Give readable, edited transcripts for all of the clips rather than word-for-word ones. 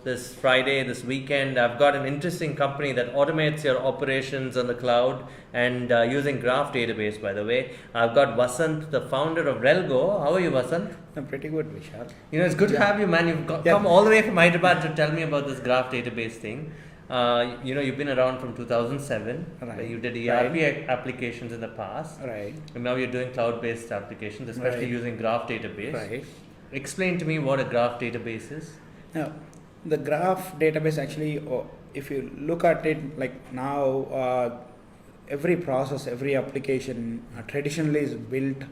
this Friday, this weekend. I've got an interesting company that automates your operations on the cloud and using Graph database, by the way. I've got Vasant, the founder of Relgo. How are you, Vasant? I'm pretty good, Vishal. It's good to have you, man. You've come all the way from Hyderabad to tell me about this Graph database thing. You've been around from 2007. Right. You did ERP applications in the past. Right. And now you're doing cloud-based applications, especially using Graph database. Right. Explain to me what a Graph database is. Now, the Graph database actually, if you look at it like now, every process, every application traditionally is built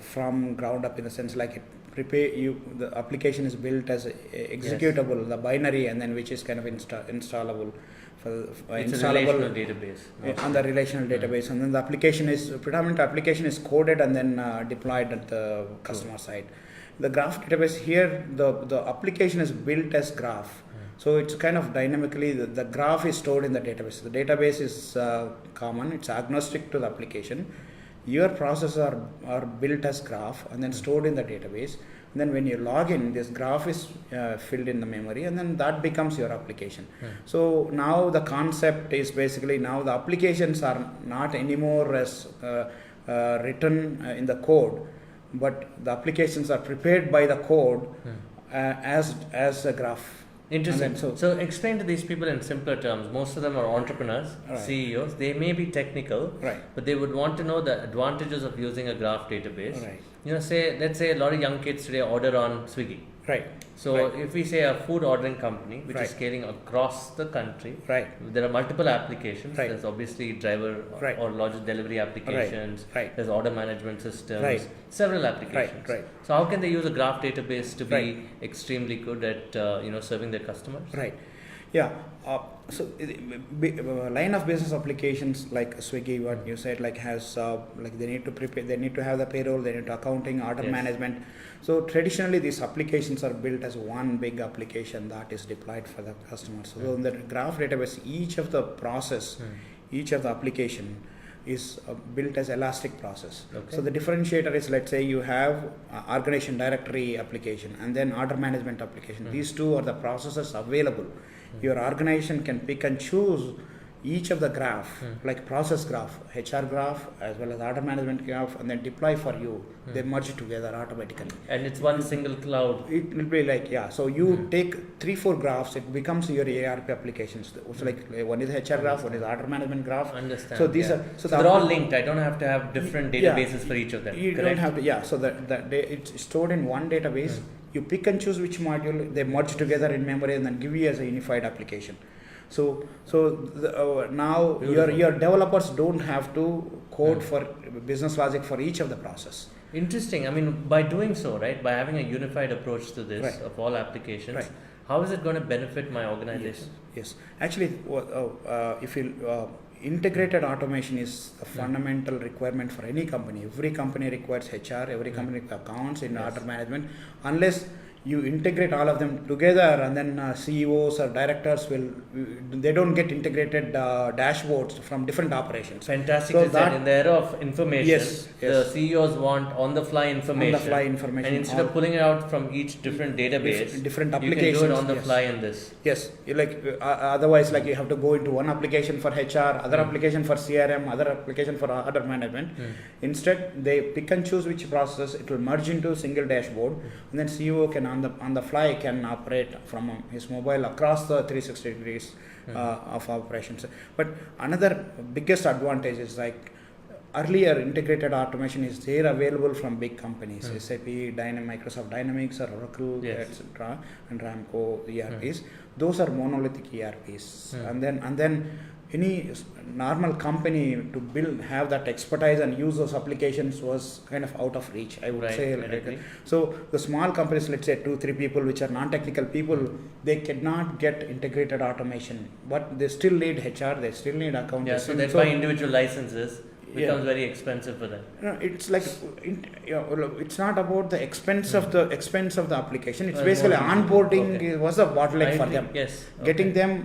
from ground up, in the sense like the application is built as executable, the binary, and then which is kind of installable. It's a relational database. On the relational database, and then the predominant application is coded and then deployed at the customer side. The Graph database here, the application is built as Graph. So it's kind of dynamically, the Graph is stored in the database. The database is common, it's agnostic to the application. Your processes are built as Graph and then stored in the database. And then when you log in, this Graph is filled in the memory, and then that becomes your application. So now the concept is basically, now the applications are not anymore as written in the code, but the applications are prepared by the code as a Graph. Interesting. So explain to these people in simpler terms. Most of them are entrepreneurs, CEOs. They may be technical, but they would want to know the advantages of using a Graph database. Let's say a lot of young kids today order on Swiggy. So if we say a food ordering company which is scaling across the country, there are multiple applications. There's obviously driver or logic delivery applications. There's order management systems. Several applications. So how can they use a Graph database to be extremely good at serving their customers? So line of business applications like Swiggy, what you said, like has like they need to prepare, they need to have the payroll, they need to accounting, order management. So traditionally these applications are built as one big application that is deployed for the customer. So in the Graph database, each of the process, each of the application is built as elastic process. So the differentiator is, let's say you have organization directory application and then order management application. These two are the processes available. Your organization can pick and choose each of the graph, like process graph, HR graph, as well as order management graph, and then deploy for you. They merge together automatically. And it's one single cloud. It will be like, so you take 3-4 graphs, it becomes your ERP applications. So like one is HR graph, one is order management graph. Understand. So these are, so they're all linked. I don't have to have different databases for each of them. You don't have to, so that it's stored in one database. You pick and choose which module, they merge together in memory and then give you as a unified application. So now your developers don't have to code for business logic for each of the process. Interesting. I mean, by doing so, by having a unified approach to this of all applications, how is it going to benefit my organization? Yes. Actually, if you integrated automation is a fundamental requirement for any company. Every company requires HR, every company requires accounts in order management. Unless you integrate all of them together, and then CEOs or directors they don't get integrated dashboards from different operations. Fantastic. So that in the era of information, the CEOs want on-the-fly information. And instead of pulling it out from each different database, different applications, you can do it on the fly in this. Yes, otherwise you have to go into one application for HR, other application for CRM, other application for order management. Instead, they pick and choose which process, it will merge into a single dashboard, and then CEO can on the fly can operate from his mobile across the 360 degrees of operations. But another biggest advantage is like earlier integrated automation is there available from big companies, SAP, Microsoft Dynamics or Oracle, etc., and Ramco ERPs. Those are monolithic ERPs, and then any normal company to have that expertise and use those applications was kind of out of reach, I would say. So the small companies, let's say 2-3 people, which are non-technical people, they cannot get integrated automation, but they still need HR, they still need accounting. So that's why individual licenses becomes very expensive for them. It's like it's not about the expense of the application. It's basically onboarding was a bottleneck for them. Getting them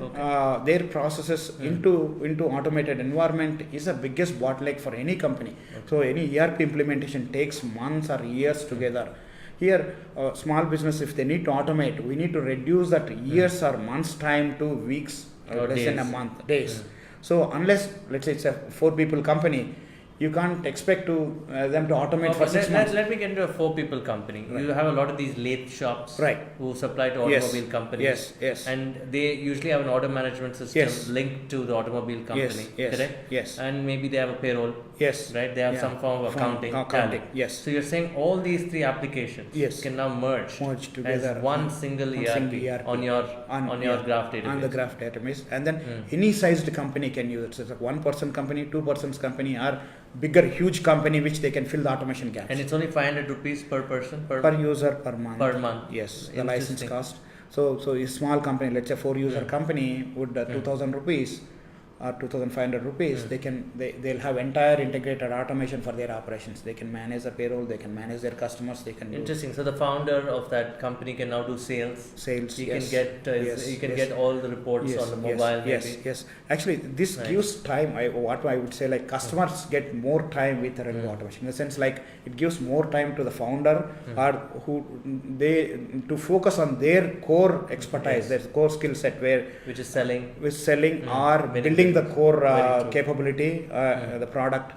their processes into automated environment is the biggest bottleneck for any company. So any ERP implementation takes months or years together. Here, small business, if they need to automate, we need to reduce that years or months time to weeks, or less than a month, days. So unless, let's say it's a 4 people company, you can't expect to them to automate for 6 months. Let me get into a 4 people company. You have a lot of these lathe shops who supply to automobile companies. Yes. And they usually have an order management system linked to the automobile company. Correct? Yes. And maybe they have a payroll. Yes. Right? They have some form of accounting. Yes. So you're saying all these 3 applications can now merge together as one single ERP on your graph database. On the graph database. And then any sized company can use it. So it's a 1-person company, 2-person company, or bigger, huge company which they can fill the automation gaps. And it's only 500 rupees per person? Per user per month. Per month. Yes, the license cost. So a small company, let's say 4-user company would 2,000 rupees or 2,500 rupees, they'll have entire integrated automation for their operations. They can manage the payroll, they can manage their customers, they can Interesting. So the founder of that company can now do sales. He can get all the reports on the mobile. Yes. Actually, this gives time. What I would say, like customers get more time with the Relgo automation. In the sense, like it gives more time to the founder or to focus on their core expertise, their core skill set, which is selling, or building the core capability, the product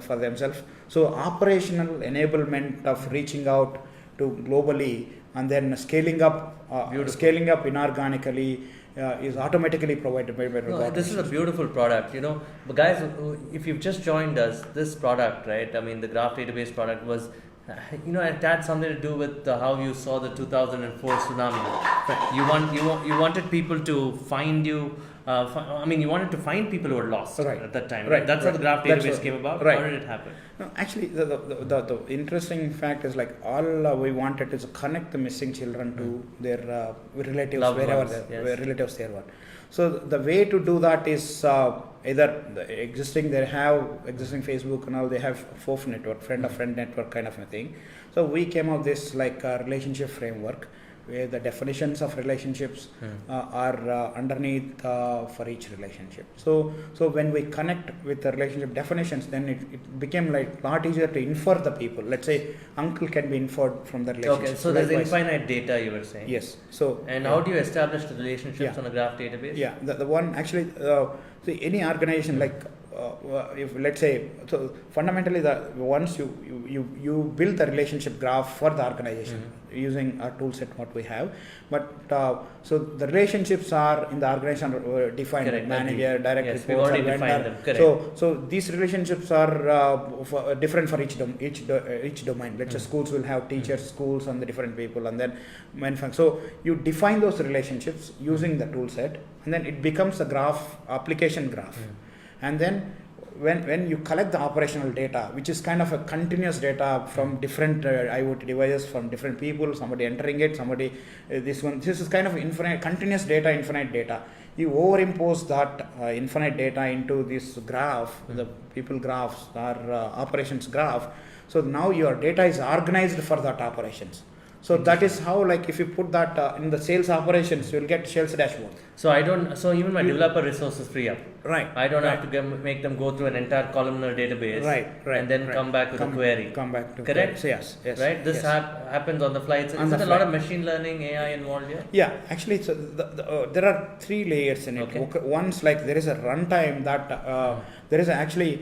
for themselves. So operational enablement of reaching out to globally and then scaling up inorganically is automatically provided by Relgo. This is a beautiful product, But guys, if you've just joined us, this product, right? I mean, the graph database product was, it had something to do with how you saw the 2004 tsunami. You wanted people to find you. You wanted to find people who were lost at that time. Right? That's how the graph database came about. How did it happen? No, actually, the interesting fact is like all we wanted is to connect the missing children to their relatives, relatives they were. So the way to do that is either they have existing Facebook and all, they have FOF network, friend of friend network kind of a thing. So we came up with this like relationship framework, where the definitions of relationships are underneath for each relationship. So when we connect with the relationship definitions, then it became like a lot easier to infer the people. Let's say uncle can be inferred from the relationship. Okay, so there's infinite data, you were saying. Yes. How do you establish the relationships on a graph database? Yeah, the one actually, any organization like if let's say, so fundamentally once you build the relationship graph for the organization using a tool set what we have, but so the relationships are in the organization defined. Correct. Manager, direct reports, we already defined them. Correct. So these relationships are different for each domain. Let's say schools will have teachers, schools, and the different people, and then manufacturing. So you define those relationships using the tool set, and then it becomes a graph, application graph. And then when you collect the operational data, which is kind of a continuous data from different IoT devices, from different people, somebody entering it, this is kind of continuous data, infinite data. You overimpose that infinite data into this graph, the people graphs or operations graph. So now your data is organized for that operations. So that is how, like, if you put that in the sales operations, you will get sales dashboard. So even my developer resources free up. Right. I don't have to make them go through an entire columnar database. Right. And then come back with a query. Correct? Yes. Right? This happens on the fly. Is there a lot of machine learning, AI involved here? Yeah. Actually, there are 3 layers in it. Okay. One's like there is a runtime that there is actually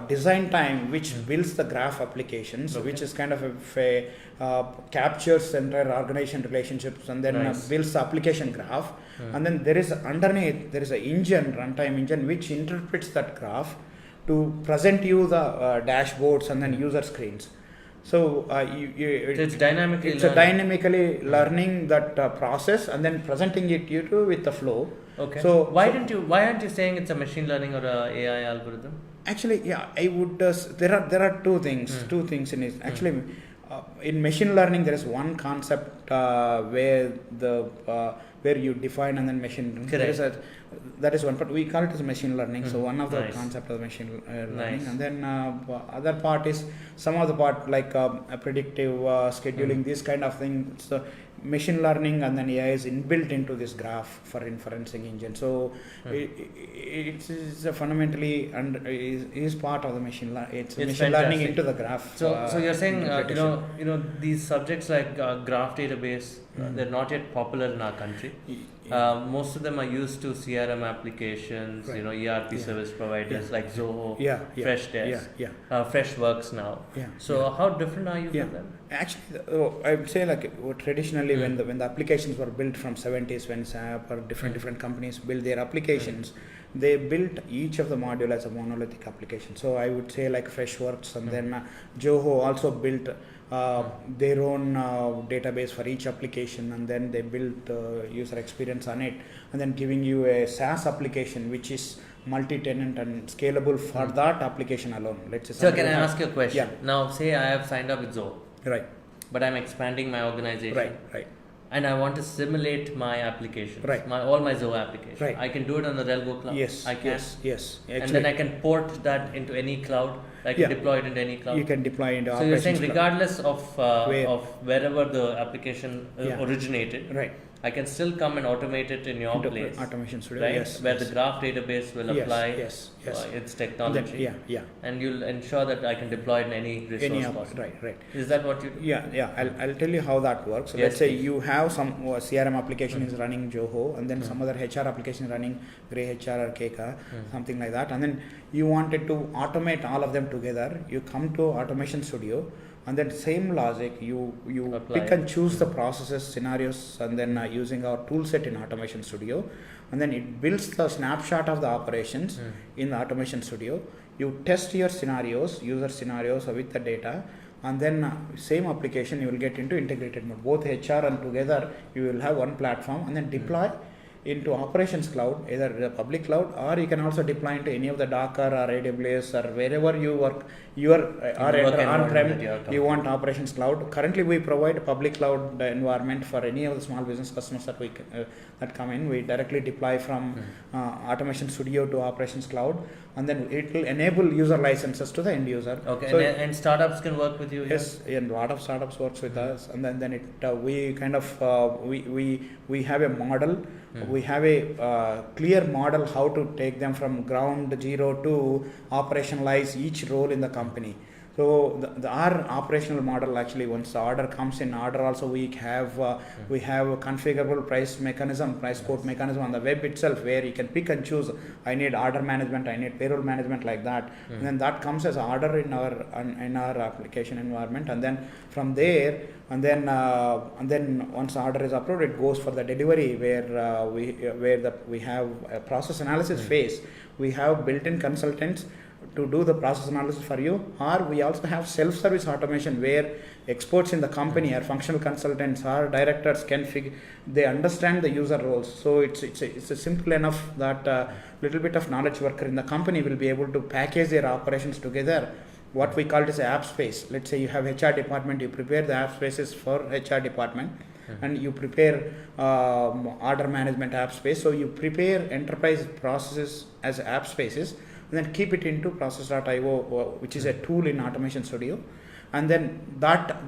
design time which builds the graph applications, which is kind of captures entire organization relationships and then builds the application graph. And then there is underneath, there is an runtime engine which interprets that graph to present you the dashboards and then user screens. So it's dynamically learning that process and then presenting it to you with the flow. Okay. So why aren't you saying it's a machine learning or a AI algorithm? Actually, yeah, I would. There are 2 things. 2 things in it. Actually, in machine learning, there is one concept where you define and then machine learning. Correct. That is one, but we call it as machine learning. So one of the concept of machine learning, and then other part is some of the part like predictive scheduling, this kind of thing. So machine learning and then AI is inbuilt into this graph for inferencing engine. So it's a fundamentally and is part of the machine learning. It's machine learning into the graph. So you're saying these subjects like graph database, they're not yet popular in our country. Most of them are used to CRM applications, ERP service providers like Zoho, Freshdesk, Freshworks now. So how different are you from them? Actually, I would say traditionally when the applications were built from 70s, when SAP or different companies built their applications, they built each of the module as a monolithic application. So I would say like Freshworks and then Zoho also built their own database for each application, and then they built user experience on it, and then giving you a SaaS application which is multi-tenant and scalable for that application alone. Let's say. So can I ask you a question? Now say I have signed up with Zoho. Right. But I'm expanding my organization. Right. And I want to simulate my applications. Right. All my Zoho applications. Right. I can do it on the Relgo cloud. Yes. I can. Yes. Actually, and then I can port that into any cloud. I can deploy it into any cloud. You can deploy into. So you're saying regardless of wherever the application originated, right, I can still come and automate it in your place. Automation studio, right? Where the graph database will apply its technology. And you'll ensure that I can deploy it in any resource possible. Right. Is that what you do? Yeah. I'll tell you how that works. So let's say you have some CRM application is running Zoho, and then some other HR application running Grey HR or Keka, something like that, and then you wanted to automate all of them together. You come to Automation Studio, and then same logic, you pick and choose the processes, scenarios, and then using our tool set in Automation Studio, and then it builds the snapshot of the operations in the Automation Studio. You test your scenarios, user scenarios with the data, and then same application you will get into integrated mode. Both HR and together you will have one platform, and then deploy into operations cloud, either the public cloud, or you can also deploy into any of the Docker or AWS or wherever you work. On-prem, you want operations cloud. Currently, we provide public cloud environment for any of the small business customers that come in. We directly deploy from Automation Studio to operations cloud, and then it will enable user licenses to the end user. Okay, so and startups can work with you. Yes, and a lot of startups works with us, and then we kind of we have a model. We have a clear model how to take them from ground zero to operationalize each role in the company. So our operational model, actually, once the order comes in, order also we have a configurable price quote mechanism on the web itself, where you can pick and choose. I need order management, I need payroll management, like that, and then that comes as order in our application environment, and then from there. And then once the order is approved, it goes for the delivery, where we have a process analysis phase. We have built-in consultants to do the process analysis for you, or we also have self-service automation where experts in the company or functional consultants or directors they understand the user roles. So it's a simple enough that little bit of knowledge worker in the company will be able to package their operations together. What we call it as an app space. Let's say you have HR department, you prepare the app spaces for HR department, and you prepare order management app space. So you prepare enterprise processes as app spaces, and then keep it into process.io, which is a tool in Automation Studio, and then that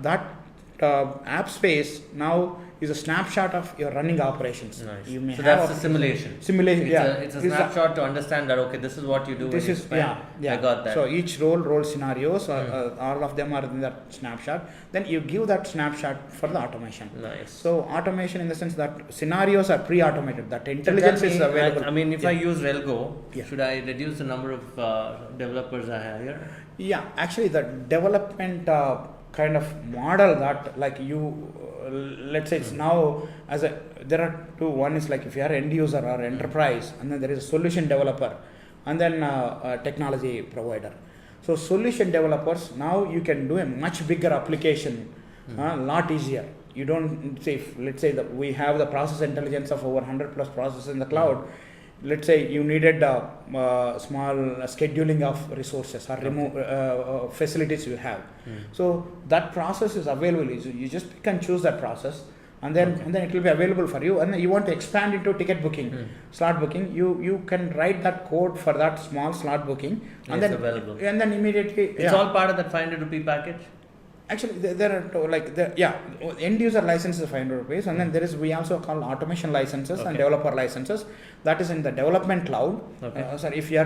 app space now is a snapshot of your running operations. Nice. You may so that's a simulation. It's a snapshot to understand that, okay, this is what you do. This is I got that. So each role scenarios, all of them are in that snapshot. Then you give that snapshot for the automation. Nice. So automation in the sense that scenarios are pre-automated. That intelligence is available. I mean, if I use Relgo, should I reduce the number of developers I hire? Yeah, actually, the development kind of model that let's say it's now there are two. One is like if you are end user or enterprise, and then there is a solution developer, and then a technology provider. So solution developers, now you can do a much bigger application, a lot easier. You don't say, let's say that we have the process intelligence of over 100 plus processes in the cloud. Let's say you needed small scheduling of resources or facilities you have. So that process is available. You just pick and choose that process, and then it will be available for you. And you want to expand into ticket booking, slot booking. You can write that code for that small slot booking, and then available. And then immediately it's all part of that 500 rupee package. Actually, there are end user license is 500 rupees, and then we also call automation licenses and developer licenses. That is in the development cloud. Sorry, if you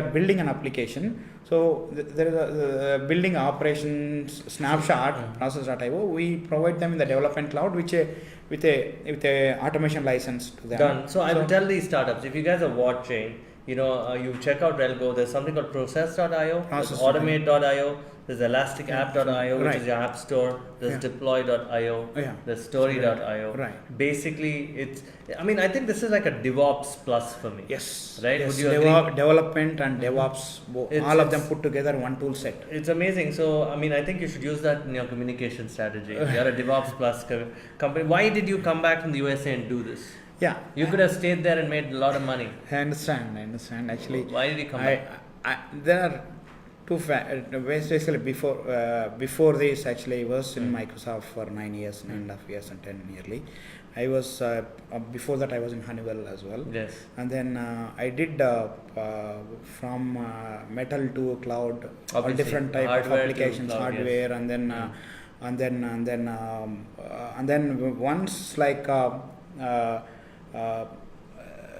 are building an application, so there is a building operations snapshot process.io. We provide them in the development cloud, with a automation license to them. Done. So I will tell these startups, if you guys are watching, you check out Relgo. There's something called process.io, there's automate.io, there's elasticapp.io, which is your app store, there's deploy.io, there's story.io. Right. Basically, I think this is like a DevOps plus for me. Yes. Right? Yes. Would you agree? Development and DevOps, all of them put together one tool set. It's amazing. So, I think you should use that in your communication strategy. You're a DevOps plus company. Why did you come back from the USA and do this? Yeah. You could have stayed there and made a lot of money. I understand. Actually, why did you come back? There are two basically before this, actually I was in Microsoft for 9.5 years and 10 nearly. I was before that I was in Honeywell as well. Yes. And then I did from metal to cloud, all different type of applications, cloud, hardware, yes. and then once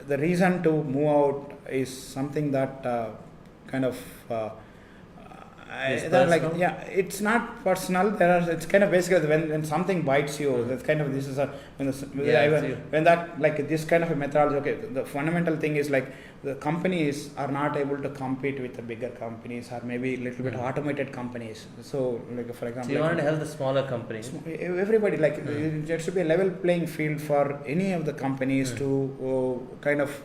the reason to move out is something that kind of it's not personal. It's kind of basically when something bites you, that's kind of when that this kind of a methodology. Okay, the fundamental thing is the companies are not able to compete with the bigger companies, or maybe a little bit automated companies. So, for example, so you want to help the smaller companies. Everybody there should be a level playing field for any of the companies to kind of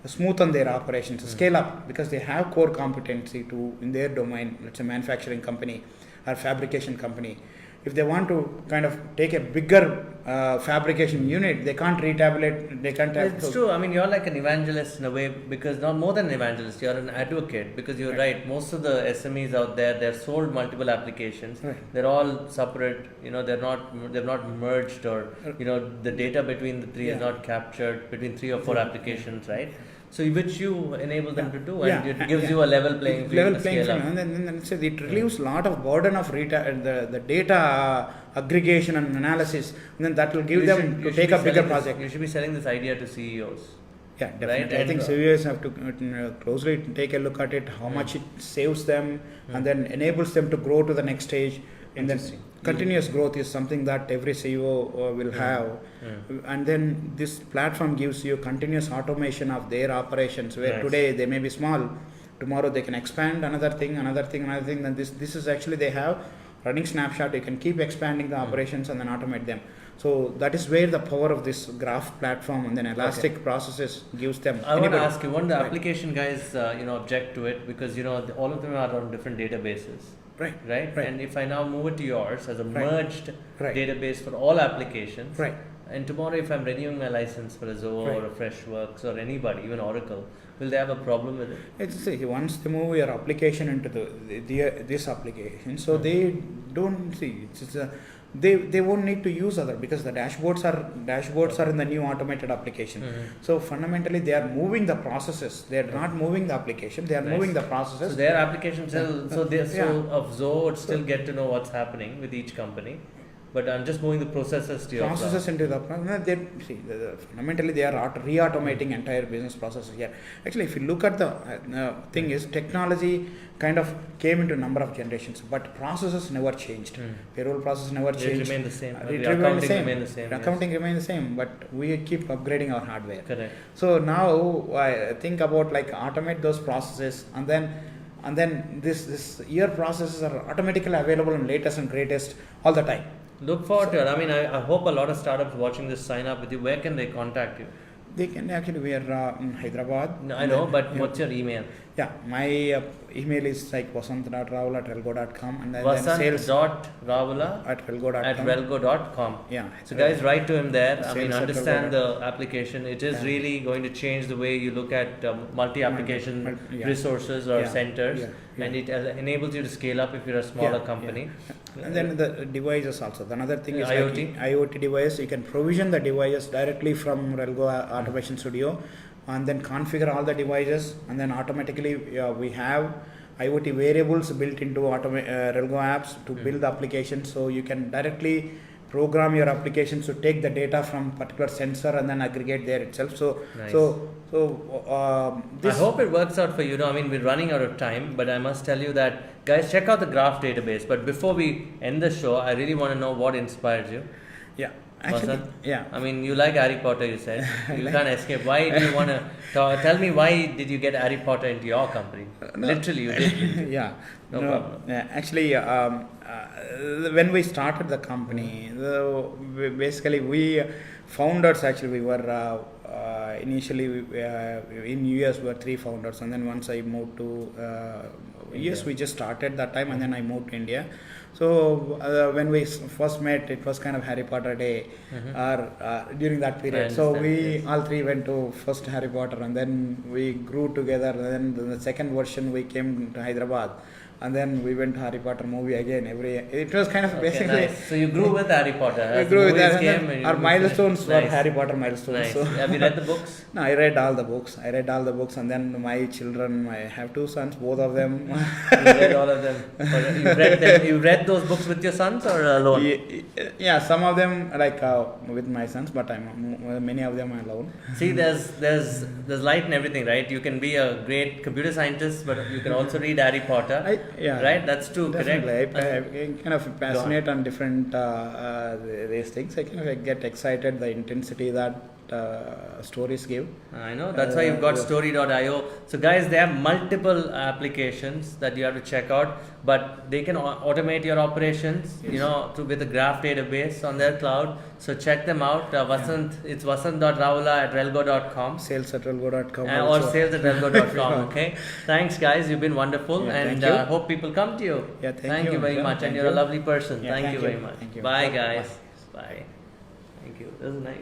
smoothen their operations, scale up, because they have core competency in their domain. Let's say manufacturing company or fabrication company. If they want to kind of take a bigger fabrication unit, they can't retabulate. They can't. It's true. You're like an evangelist in a way, because not more than an evangelist, you're an advocate, because you're right. Most of the SMEs out there, they're sold multiple applications. Right. They're all separate. They've not merged, or the data between the three is not captured between 3 or 4 applications, right? So which you enable them to do, and it gives you a level playing field. And then it relieves a lot of burden of the data aggregation and analysis, and then that will give them to take a bigger project. You should be selling this idea to CEOs. Yeah, definitely. Right? I think CEOs have to closely take a look at it, how much it saves them, and then enables them to grow to the next stage. And then continuous growth is something that every CEO will have. And then this platform gives you continuous automation of their operations, where today they may be small, tomorrow they can expand another thing. Then this is actually, they have running snapshot. You can keep expanding the operations and then automate them. So that is where the power of this graph platform and then elastic processes gives them. I want to ask you, the application guys object to it, because all of them are on different databases. Right. And if I now move it to yours as a merged database for all applications, and tomorrow if I'm renewing my license for a Zoho or a Freshworks or anybody, even Oracle, will they have a problem with it? Once they move your application into this application, so they don't see they won't need to use other, because the dashboards are in the new automated application. So fundamentally they are moving the processes. They are not moving the application, they are moving the processes. So their application still of Zoho would still get to know what's happening with each company, but I'm just moving the processes to your into the fundamentally they are re-automating entire business processes here. Actually, if you look at the thing is, technology kind of came into a number of generations, but processes never changed. Payroll process never changed. It remained the same. Accounting remained the same, but we keep upgrading our hardware. Correct. So now I think about automate those processes, and then this year processes are automatically available and latest and greatest all the time. Look forward to it. I hope a lot of startups watching this sign up with you. Where can they contact you? They can actually, we are in Hyderabad. No, I know, but what's your email? Yeah, my email is vasant.ravula@relgo.com, and then sales.ravula@relgo.com. Yeah. So guys, write to him there. Understand the application. It is really going to change the way you look at multi-application resources or centers, and it enables you to scale up if you're a smaller company. And then the devices also. Another thing is IoT. IoT device. You can provision the devices directly from Relgo Automation Studio, and then configure all the devices, and then automatically we have IoT variables built into Relgo apps to build the application, so you can directly program your applications to take the data from particular sensor and then aggregate there itself. So, nice. This I hope it works out for you. I mean, we're running out of time, but I must tell you that, guys, check out the graph database. But before we end the show, I really want to know what inspired you. Yeah. Actually, yeah. I mean, you like Harry Potter, you said. You can't escape. Why do you want to tell me why did you get Harry Potter into your company? No. Literally, you did. Yeah. No problem. Yeah, actually, when we started the company, basically we founders, actually we were initially in US we were 3 founders, and then once I moved to US, we just started that time, and then I moved to India. So when we first met, it was kind of Harry Potter day, during that period. So we all 3 went to first Harry Potter, and then we grew together. And then the second version we came to Hyderabad, and then we went to Harry Potter movie again. It was kind of basically. Nice. So you grew with Harry Potter. We grew with that. Our milestones were Harry Potter milestones. Nice. So have you read the books? No, I read all the books. And then my children, I have 2 sons, both of them. You read all of them. You read those books with your sons or alone? Yeah, some of them with my sons, but many of them alone. See, there's light in everything, right? You can be a great computer scientist, but you can also read Harry Potter. Right, that's true. Definitely. Correct. I kind of passionate on different these things. I kind of get excited the intensity that stories give. I know, that's why you've got story.io. So guys, they have multiple applications that you have to check out, but they can automate your operations, yes, with a graph database on their cloud. So check them out. Vasant, it's vasant.raula@relgo.com. Sales@relgo.com. Or sales@relgo.com. Okay. Thanks guys, you've been wonderful, and hope people come to you. Yeah, thank you very much, and you're a lovely person. Yeah, thank you very much. Thank you. Bye guys. Bye. Thank you. This is nice.